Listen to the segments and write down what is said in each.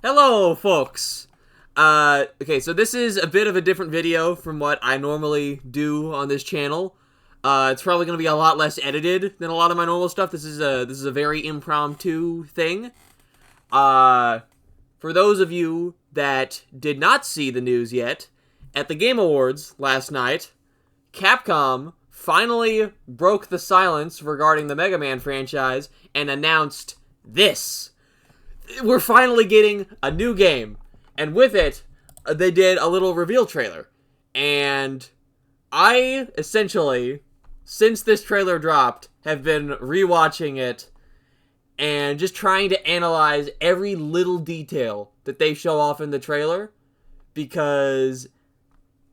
Hello, folks! Okay, so this is a bit of a different video from what I normally do on this channel. It's probably going to be a lot less edited than a lot of my normal stuff. This is a very impromptu thing. For those of you that did not see the news yet, at the Game Awards last night, Capcom finally broke the silence regarding the Mega Man franchise and announced this. We're finally getting a new game. And with it, they did a little reveal trailer. And I, essentially, since this trailer dropped, have been rewatching it and just trying to analyze every little detail that they show off in the trailer, because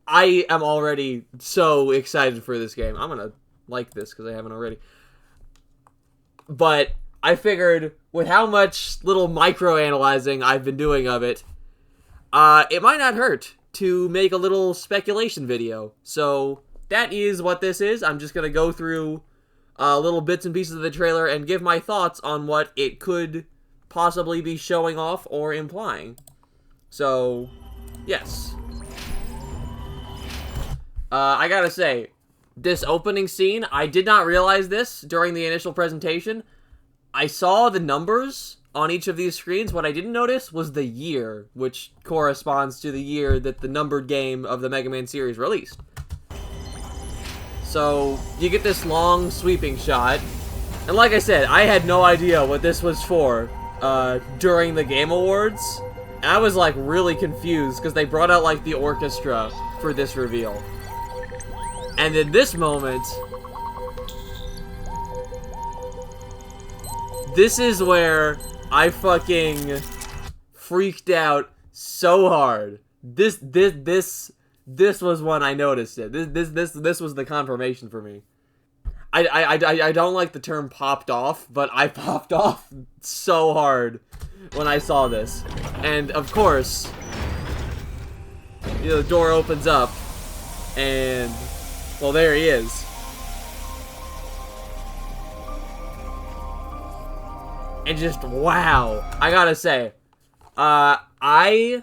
I am already so excited for this game. I'm gonna like this because I haven't already. But I figured, with how much little micro-analyzing I've been doing of it, it might not hurt to make a little speculation video. So that is what this is. I'm just going to go through little bits and pieces of the trailer and give my thoughts on what it could possibly be showing off or implying. So, yes. I gotta say, this opening scene, I did not realize this during the initial presentation. I saw the numbers on each of these screens. What I didn't notice was the year, which corresponds to the year that the numbered game of the Mega Man series released. So, you get this long, sweeping shot. And like I said, I had no idea what this was for during the Game Awards. And I was, like, really confused, because they brought out, like, the orchestra for this reveal. And in this moment, this is where I fucking freaked out so hard. This was when I noticed it. This was the confirmation for me. I don't like the term popped off, but I popped off so hard when I saw this. And of course, you know, the door opens up and, well, there he is. And just, wow. I gotta say, I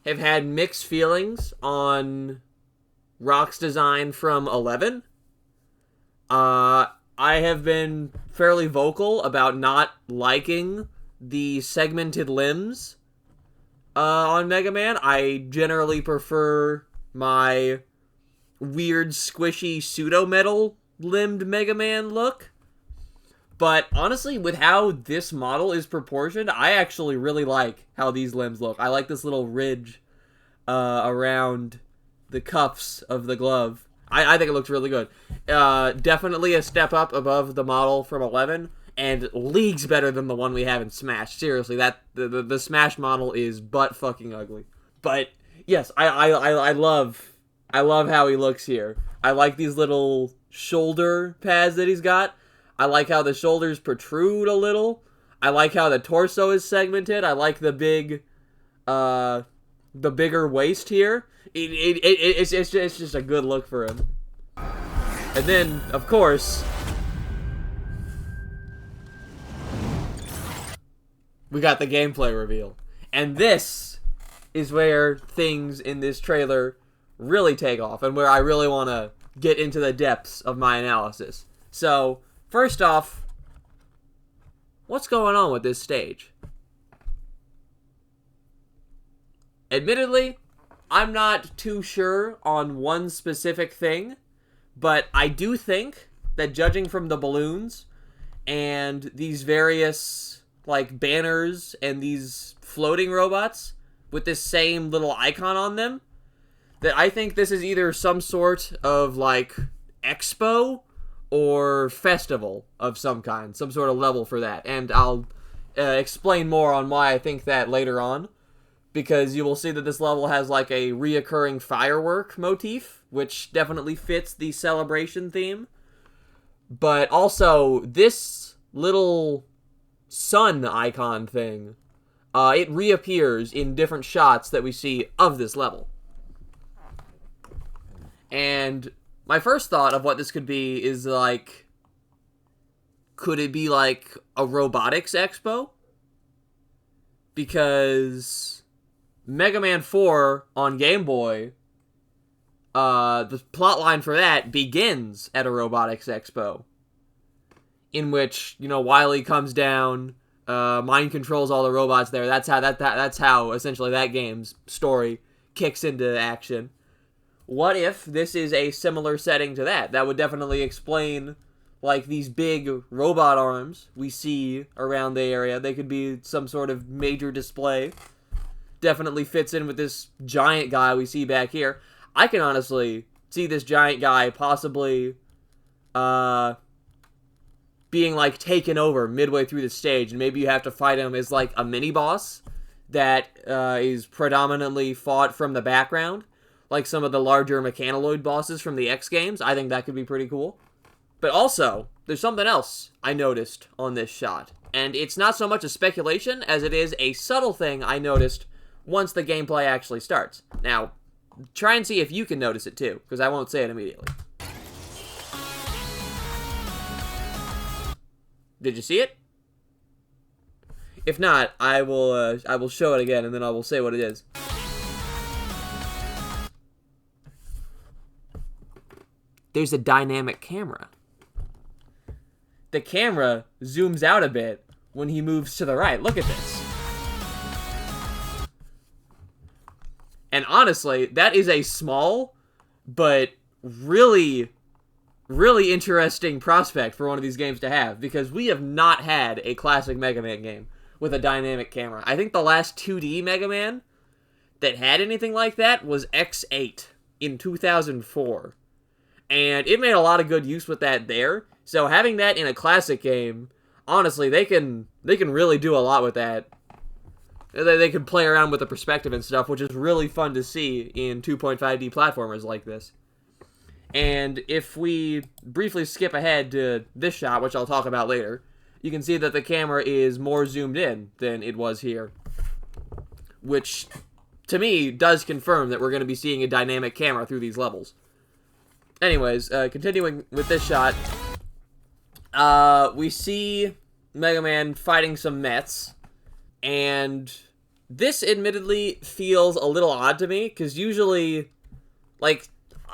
have had mixed feelings on Rock's design from 11. I have been fairly vocal about not liking the segmented limbs on Mega Man. I generally prefer my weird, squishy, pseudo-metal limbed Mega Man look. But honestly, with how this model is proportioned, I actually really like how these limbs look. I like this little ridge around the cuffs of the glove. I think it looks really good. Definitely a step up above the model from 11, and leagues better than the one we have in Smash. Seriously, the Smash model is butt fucking ugly. But yes, I love how he looks here. I like these little shoulder pads that he's got. I like how the shoulders protrude a little. I like how the torso is segmented. I like the bigger waist here. It's just a good look for him. And then, of course, we got the gameplay reveal. And this is where things in this trailer really take off, and where I really want to get into the depths of my analysis. So, first off, what's going on with this stage? Admittedly, I'm not too sure on one specific thing, but I do think that, judging from the balloons and these various, like, banners and these floating robots with this same little icon on them, that I think this is either some sort of, like, expo or festival of some kind, some sort of level for that. And I'll explain more on why I think that later on, because you will see that this level has like a reoccurring firework motif, which definitely fits the celebration theme. But also, this little sun icon thing, it reappears in different shots that we see of this level. And my first thought of what this could be is, like, could it be like a robotics expo? because Mega Man 4 on Game Boy, the plotline for that begins at a robotics expo, in which, you know, Wily comes down, mind controls all the robots there. That's how essentially that game's story kicks into action. What if this is a similar setting to that? That would definitely explain, like, these big robot arms we see around the area. They could be some sort of major display. Definitely fits in with this giant guy we see back here. I can honestly see this giant guy possibly being, like, taken over midway through the stage, and maybe you have to fight him as, like, a mini-boss that is predominantly fought from the background, like some of the larger Mechanoid bosses from the X games. I think that could be pretty cool. But also, there's something else I noticed on this shot, and it's not so much a speculation as it is a subtle thing I noticed once the gameplay actually starts. Now, try and see if you can notice it too, because I won't say it immediately. Did you see it? If not, I will show it again, and then I will say what it is. There's a dynamic camera. The camera zooms out a bit when he moves to the right. Look at this. And honestly, that is a small, but really interesting prospect for one of these games to have, because we have not had a classic Mega Man game with a dynamic camera. I think the last 2D Mega Man that had anything like that was X8 in 2004. And it made a lot of good use with that there. So having that in a classic game, honestly, they can really do a lot with that. They can play around with the perspective and stuff, which is really fun to see in 2.5D platformers like this. And if we briefly skip ahead to this shot, which I'll talk about later, you can see that the camera is more zoomed in than it was here. Which, to me, does confirm that we're going to be seeing a dynamic camera through these levels. Anyways, continuing with this shot, we see Mega Man fighting some Mets, and this admittedly feels a little odd to me, because usually, like,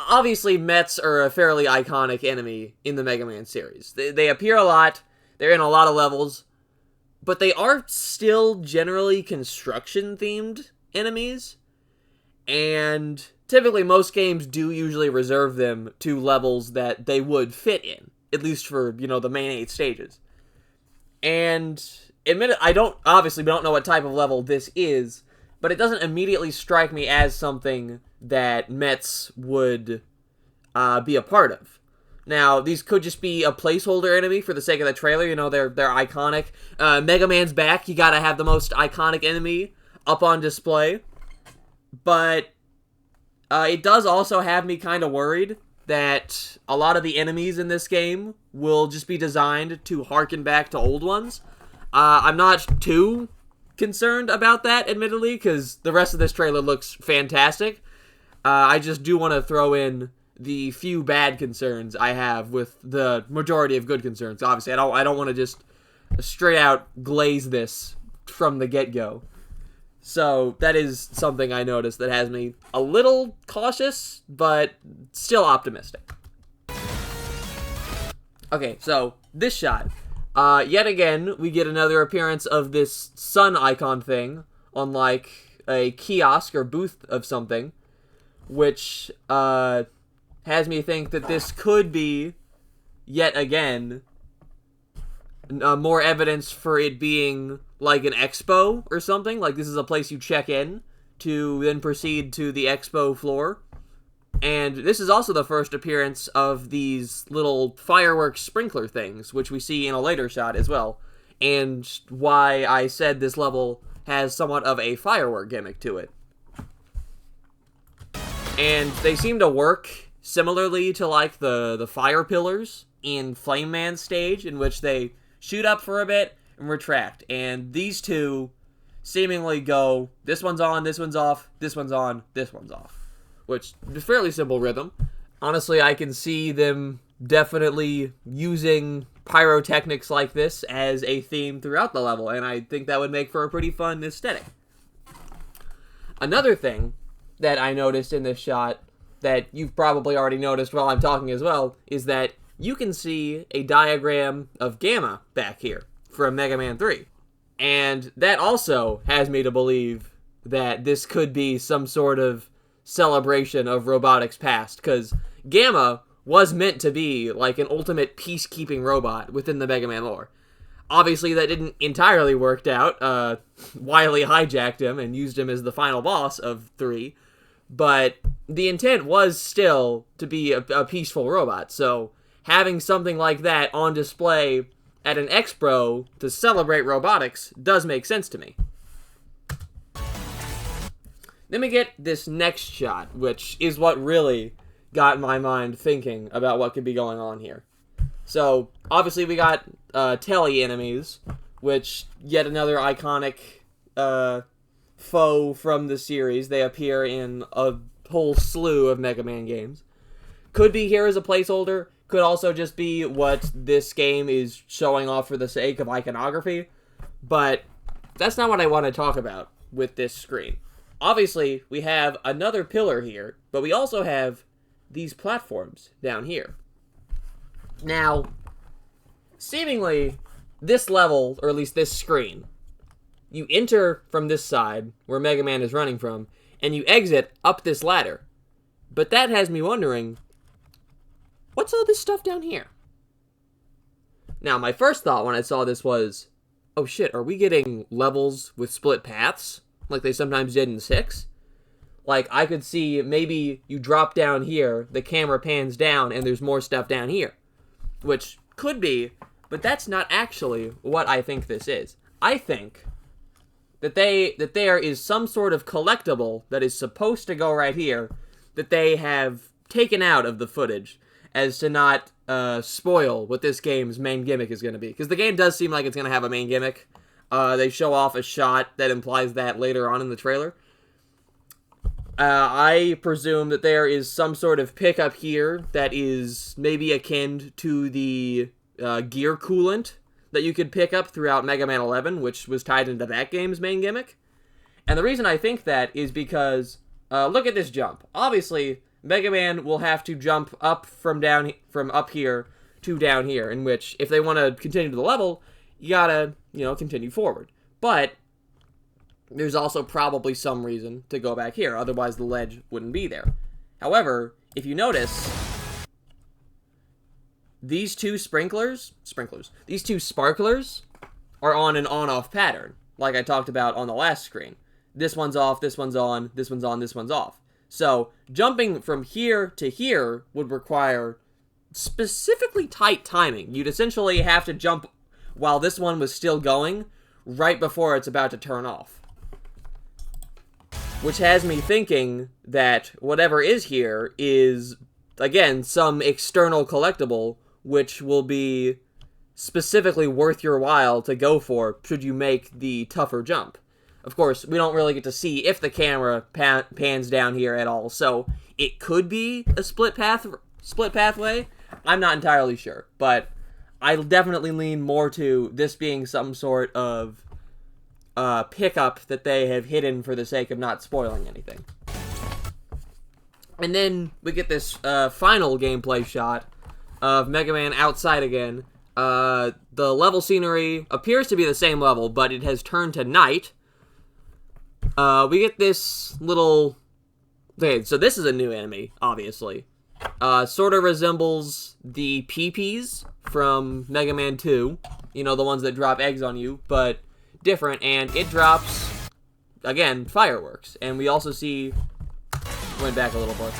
obviously Mets are a fairly iconic enemy in the Mega Man series. They appear a lot, they're in a lot of levels, but they are still generally construction-themed enemies, and typically most games do usually reserve them to levels that they would fit in, at least for, you know, the main 8 stages. And I don't know what type of level this is, but it doesn't immediately strike me as something that Mets would be a part of. Now, these could just be a placeholder enemy for the sake of the trailer. You know, they're iconic. Mega Man's back, you gotta have the most iconic enemy up on display. But it does also have me kind of worried that a lot of the enemies in this game will just be designed to harken back to old ones. I'm not too concerned about that, admittedly, because the rest of this trailer looks fantastic. I just do want to throw in the few bad concerns I have with the majority of good concerns. Obviously, I don't want to just straight out glaze this from the get-go. So that is something I noticed that has me a little cautious, but still optimistic. Okay, so this shot. Yet again, we get another appearance of this sun icon thing on, like, a kiosk or booth of something, which has me think that this could be, yet again, more evidence for it being like an expo or something. Like, this is a place you check in to then proceed to the expo floor. And this is also the first appearance of these little fireworks sprinkler things, which we see in a later shot as well. And why I said this level has somewhat of a firework gimmick to it. And they seem to work similarly to, like, the fire pillars in Flame Man's stage, in which they shoot up for a bit and retract. And these two seemingly go, this one's on, this one's off, this one's on, this one's off. Which is a fairly simple rhythm. Honestly, I can see them definitely using pyrotechnics like this as a theme throughout the level, and I think that would make for a pretty fun aesthetic. Another thing that I noticed in this shot that you've probably already noticed while I'm talking as well is that you can see a diagram of Gamma back here from Mega Man 3. And that also has me to believe that this could be some sort of celebration of robotics past, because Gamma was meant to be like an ultimate peacekeeping robot within the Mega Man lore. Obviously, that didn't entirely work out. Wily hijacked him and used him as the final boss of 3, but the intent was still to be a peaceful robot, so having something like that on display at an expo to celebrate robotics does make sense to me. Then we get this next shot, which is what really got my mind thinking about what could be going on here. So, obviously we got telly enemies, which yet another iconic foe from the series. They appear in a whole slew of Mega Man games. Could be here as a placeholder, could also just be what this game is showing off for the sake of iconography, but that's not what I want to talk about with this screen. Obviously, we have another pillar here, but we also have these platforms down here. Now, seemingly, this level, or at least this screen, you enter from this side, where Mega Man is running from, and you exit up this ladder. But that has me wondering, what's all this stuff down here? Now, my first thought when I saw this was, oh shit, are we getting levels with split paths? Like they sometimes did in 6? Like, I could see maybe you drop down here, the camera pans down, and there's more stuff down here. Which could be, but that's not actually what I think this is. I think that there is some sort of collectible that is supposed to go right here that they have taken out of the footage as to not spoil what this game's main gimmick is going to be. Because the game does seem like it's going to have a main gimmick. They show off a shot that implies that later on in the trailer. I presume that there is some sort of pickup here that is maybe akin to the gear coolant that you could pick up throughout Mega Man 11, which was tied into that game's main gimmick. And the reason I think that is because, look at this jump. Obviously, Mega Man will have to jump up from up here to down here, in which, if they want to continue to the level, you gotta, continue forward. But there's also probably some reason to go back here, otherwise the ledge wouldn't be there. However, if you notice, these two these two sparklers are on an on-off pattern, like I talked about on the last screen. This one's off, this one's on, this one's on, this one's off. So, jumping from here to here would require specifically tight timing. You'd essentially have to jump while this one was still going, right before it's about to turn off. Which has me thinking that whatever is here is, again, some external collectible, which will be specifically worth your while to go for should you make the tougher jump. Of course, we don't really get to see if the camera pans down here at all, so it could be a split pathway. I'm not entirely sure, but I definitely lean more to this being some sort of pickup that they have hidden for the sake of not spoiling anything. And then we get this final gameplay shot of Mega Man outside again. The level scenery appears to be the same level, but it has turned to night. We get this little... Okay, so this is a new enemy, obviously. Sort of resembles the PP from Mega Man 2. The ones that drop eggs on you, but different, and it drops, again, fireworks. And we also see... Went back a little bit.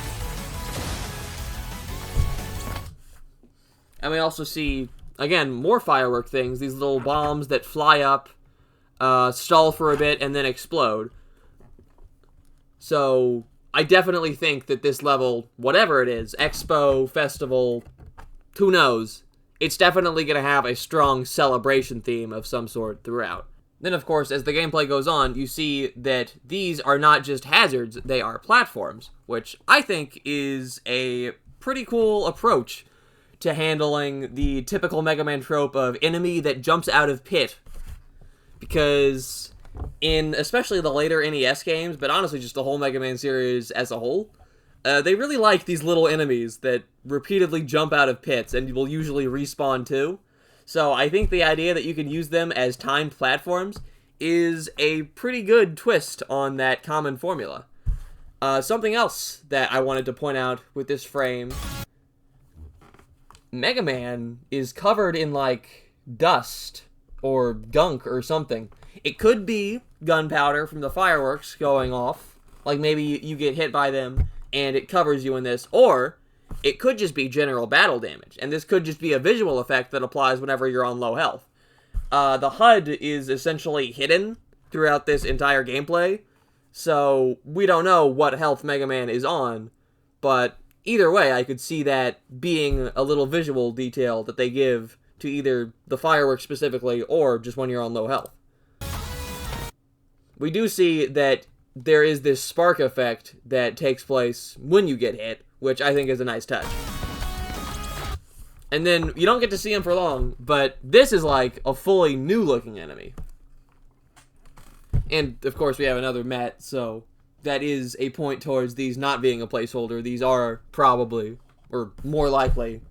And we also see, again, more firework things. These little bombs that fly up, stall for a bit, and then explode. So, I definitely think that this level, whatever it is, expo, festival, who knows, it's definitely going to have a strong celebration theme of some sort throughout. Then, of course, as the gameplay goes on, you see that these are not just hazards, they are platforms, which I think is a pretty cool approach to handling the typical Mega Man trope of enemy that jumps out of pit. Because in especially the later NES games, but honestly just the whole Mega Man series as a whole, they really like these little enemies that repeatedly jump out of pits and will usually respawn too. So I think the idea that you can use them as timed platforms is a pretty good twist on that common formula. Something else that I wanted to point out with this frame, Mega Man is covered in, like, dust or gunk or something. It could be gunpowder from the fireworks going off, like maybe you get hit by them and it covers you in this, or it could just be general battle damage, and this could just be a visual effect that applies whenever you're on low health. The HUD is essentially hidden throughout this entire gameplay, so we don't know what health Mega Man is on, but either way, I could see that being a little visual detail that they give to either the fireworks specifically, or just when you're on low health. We do see that there is this spark effect that takes place when you get hit, which I think is a nice touch. And then, you don't get to see him for long, but this is like a fully new-looking enemy. And, of course, we have another Met, so that is a point towards these not being a placeholder. These are probably, or more likely,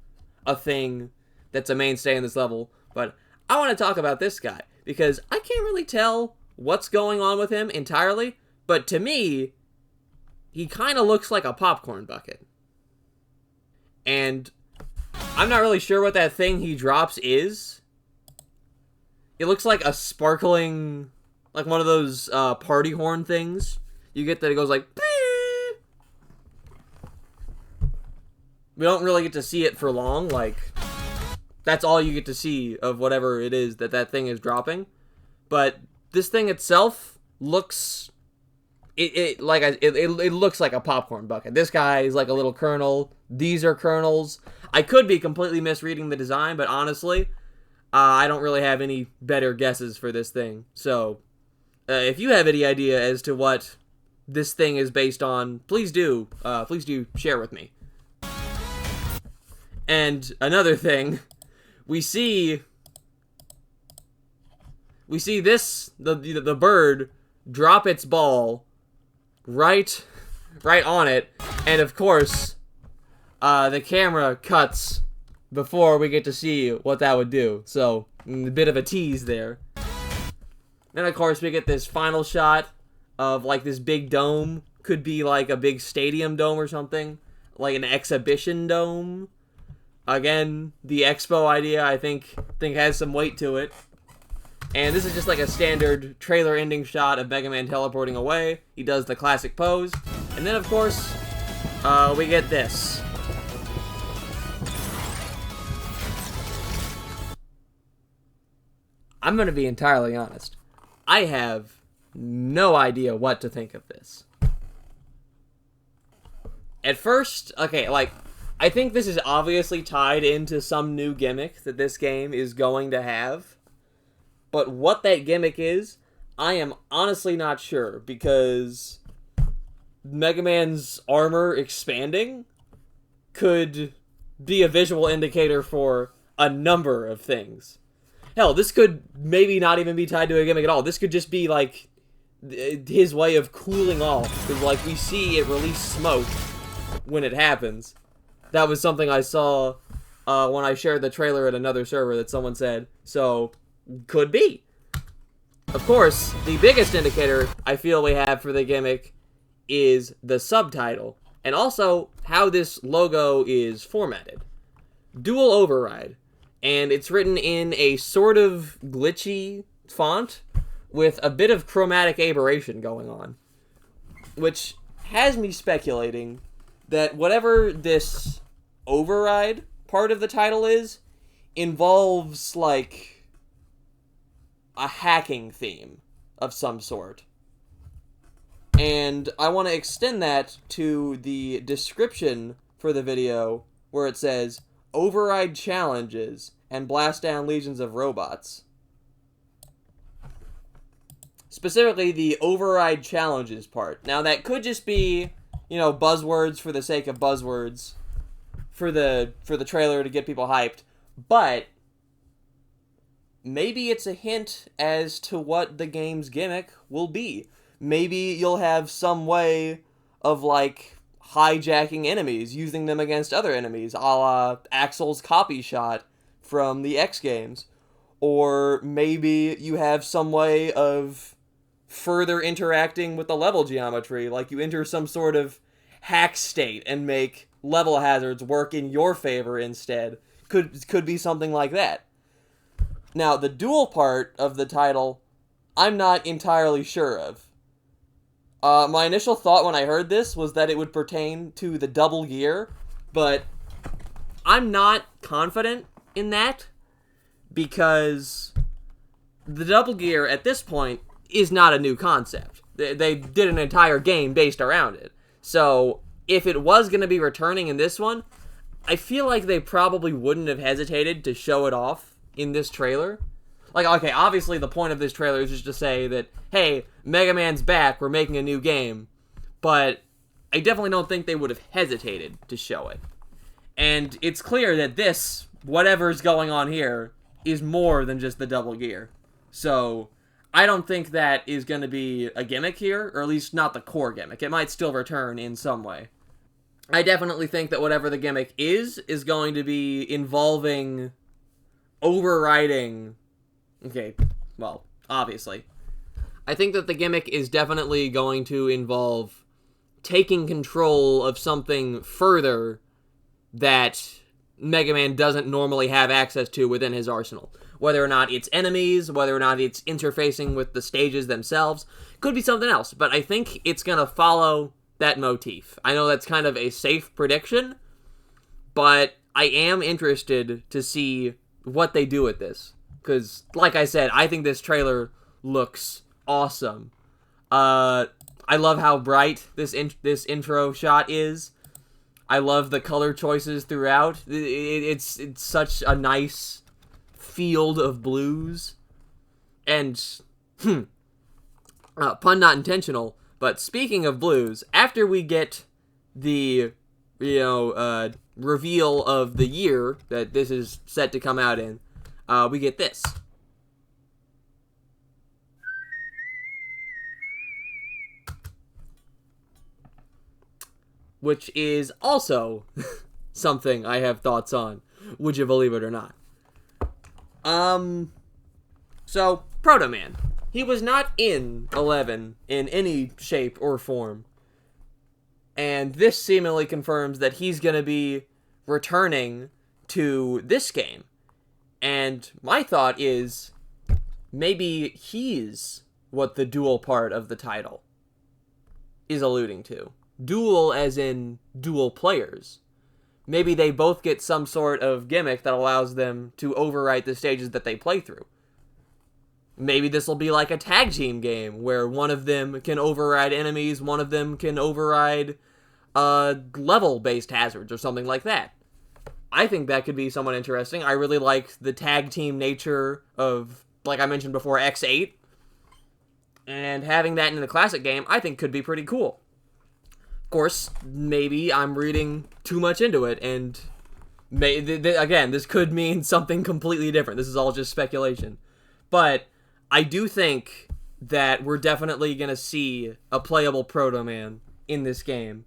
a thing that's a mainstay in this level. But I want to talk about this guy, because I can't really tell what's going on with him entirely, but to me, he kind of looks like a popcorn bucket. And I'm not really sure what that thing he drops is. It looks like a sparkling, like one of those party horn things. You get that it goes like, Bee! We don't really get to see it for long, like, that's all you get to see of whatever it is that thing is dropping. But this thing itself looks, it looks like a popcorn bucket. This guy is like a little kernel. These are kernels. I could be completely misreading the design, but honestly, I don't really have any better guesses for this thing. So, if you have any idea as to what this thing is based on, please do share with me. And another thing, we see this, the bird drop its ball right on it, and of course, the camera cuts before we get to see what that would do. So, a bit of a tease there. Then, of course, we get this final shot of, like, this big dome. Could be, like, a big stadium dome or something. Like an exhibition dome. Again, the expo idea, I think has some weight to it. And this is just like a standard trailer ending shot of Mega Man teleporting away. He does the classic pose. And then, of course, we get this. I'm going to be entirely honest. I have no idea what to think of this. At first, okay, like, I think this is obviously tied into some new gimmick that this game is going to have. But what that gimmick is, I am honestly not sure, because Mega Man's armor expanding could be a visual indicator for a number of things. Hell, this could maybe not even be tied to a gimmick at all. This could just be, like, his way of cooling off. Because, like, we see it release smoke when it happens. That was something I saw when I shared the trailer at another server that someone said. So, could be. Of course, the biggest indicator I feel we have for the gimmick is the subtitle. And also, how this logo is formatted. Dual Override. And it's written in a sort of glitchy font with a bit of chromatic aberration going on. Which has me speculating that whatever this override part of the title is, involves, like, a hacking theme of some sort. And I want to extend that to the description for the video, where it says, Override challenges and blast down legions of robots. Specifically, the override challenges part. Now, that could just be, you know, buzzwords for the sake of buzzwords for the trailer to get people hyped, but maybe it's a hint as to what the game's gimmick will be. Maybe you'll have some way of, like, hijacking enemies, using them against other enemies, a la Axel's copy shot from the X games. Or maybe you have some way of further interacting with the level geometry, like you enter some sort of hack state and make level hazards work in your favor instead. Could be something like that. Now, the dual part of the title, I'm not entirely sure of. My initial thought when I heard this was that it would pertain to the double gear, but I'm not confident in that, because the double gear at this point is not a new concept. They did an entire game based around it. So if it was going to be returning in this one, I feel like they probably wouldn't have hesitated to show it off in this trailer. Like, okay, obviously the point of this trailer is just to say that, hey, Mega Man's back, we're making a new game. But I definitely don't think they would have hesitated to show it. And it's clear that this, whatever's going on here, is more than just the double gear. So I don't think that is going to be a gimmick here, or at least not the core gimmick. It might still return in some way. I definitely think that whatever the gimmick is going to be involving overriding... Okay, well, obviously. I think that the gimmick is definitely going to involve taking control of something further that Mega Man doesn't normally have access to within his arsenal. Whether or not it's enemies, whether or not it's interfacing with the stages themselves, could be something else. But I think it's going to follow that motif. I know that's kind of a safe prediction, but I am interested to see what they do with this. Because, like I said, I think this trailer looks awesome. I love how bright this intro shot is. I love the color choices throughout. It's such a nice field of blues. And, pun not intentional, but speaking of blues, after we get the, reveal of the year that this is set to come out in, we get this. Which is also something I have thoughts on, would you believe it or not. So, Proto Man. He was not in 11 in any shape or form. And this seemingly confirms that he's going to be returning to this game. And my thought is, maybe he's what the dual part of the title is alluding to. Dual as in dual players. Maybe they both get some sort of gimmick that allows them to overwrite the stages that they play through. Maybe this will be like a tag team game where one of them can override enemies, one of them can override level-based hazards or something like that. I think that could be somewhat interesting. I really like the tag team nature of, like I mentioned before, X8. And having that in the classic game, I think could be pretty cool. Of course, maybe I'm reading too much into it, and again, this could mean something completely different. This is all just speculation. But I do think that we're definitely going to see a playable Proto Man in this game.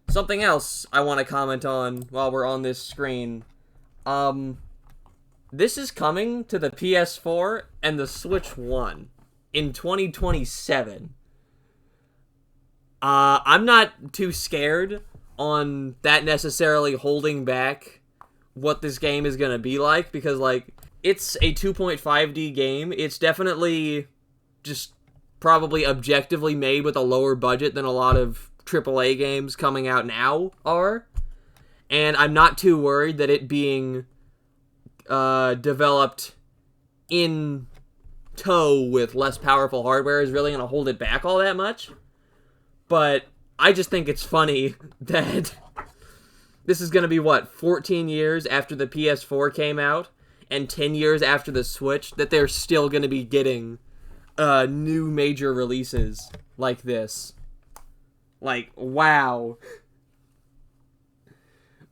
Something else I want to comment on while we're on this screen. This is coming to the PS4 and the Switch 1 in 2027. I'm not too scared on that necessarily holding back what this game is going to be like, because, like, it's a 2.5D game. It's definitely just probably objectively made with a lower budget than a lot of AAA games coming out now are. And I'm not too worried that it being developed in tow with less powerful hardware is really going to hold it back all that much. But I just think it's funny that this is going to be, 14 years after the PS4 came out and 10 years after the Switch, that they're still going to be getting new major releases like this. Like, wow.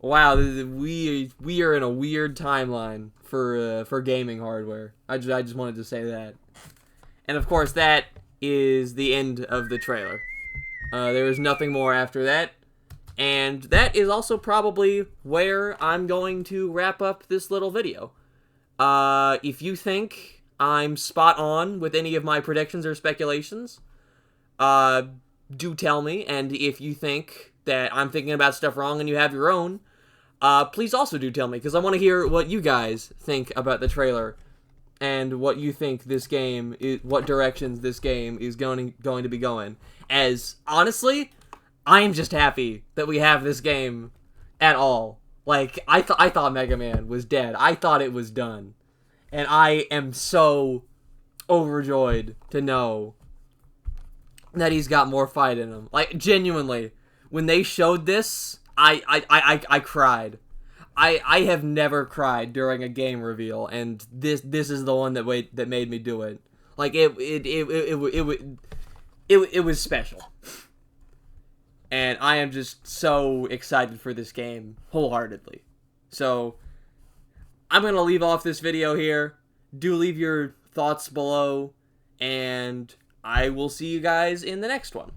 Wow, we are in a weird timeline for gaming hardware. I just wanted to say that. And of course, that is the end of the trailer. There is nothing more after that. And that is also probably where I'm going to wrap up this little video. If you think I'm spot on with any of my predictions or speculations, do tell me. And if you think that I'm thinking about stuff wrong and you have your own, please also do tell me, because I want to hear what you guys think about the trailer and what you think this game is, what directions this game is going to be going. As honestly, I am just happy that we have this game at all. Like I thought Mega Man was dead. I thought it was done, and I am so overjoyed to know that he's got more fight in him. Like genuinely, when they showed this, I cried. I have never cried during a game reveal, and this is the one that made me do it. Like it was special, and I am just so excited for this game wholeheartedly. So I'm gonna leave off this video here. Do leave your thoughts below, and I will see you guys in the next one.